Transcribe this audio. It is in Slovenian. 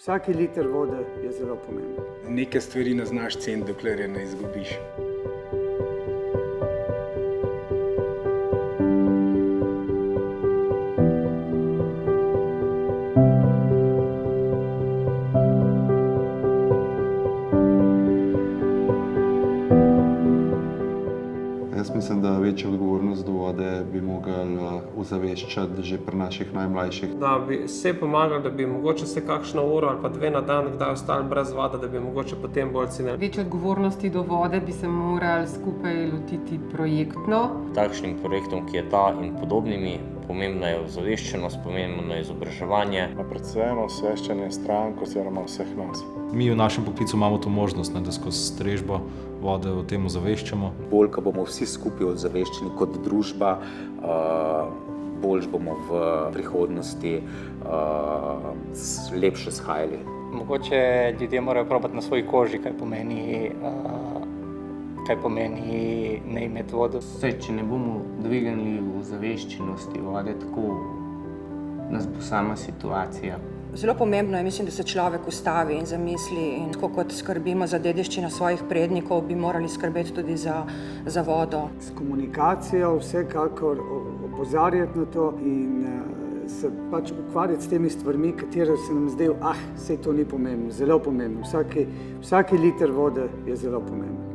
Vsaki liter vode je zelo pomemben. Neke stvari ne znaš ceniti, dokler je ne izgubiš. Jaz mislim, da večjo odgovornost do vode bi mogli ozaveščati že pri naših najmlajših. Da bi se pomagali, da bi mogoče se kakšno uro ali pa dve na dan kdaj ostali brez vode, da bi mogoče potem bolj cenili. Večje odgovornosti do vode bi se morali skupaj lotiti projektno. Takšnim projektom, ki je ta in podobnimi, pomembna je ozaveščenost, pomembno je izobraževanje. Predvsem osveščanje strank oziroma vseh nas. Mi v našem poklicu imamo to možnost, da skozi strežbo vode o tem ozaveščamo. Bolj, ko bomo vsi skupaj ozaveščeni kot družba, bolj bomo v prihodnosti lepše shajali. Mogoče ljudje morajo probati na svoji koži, kaj pomeni ne imeti vode. Če ne bomo dvignili v ozaveščenosti vode, tako nas bo sama situacija. Zelo pomembno je, mislim, da se človek ustavi in zamisli in tako kot skrbimo za dediščino svojih prednikov, bi morali skrbeti tudi za vodo. S komunikacijo vsekakor opozarjati na to in se pač ukvarjati s temi stvarmi, katere se nam zdijo, saj to ni pomembno, zelo pomembno. Vsaki liter vode je zelo pomembno.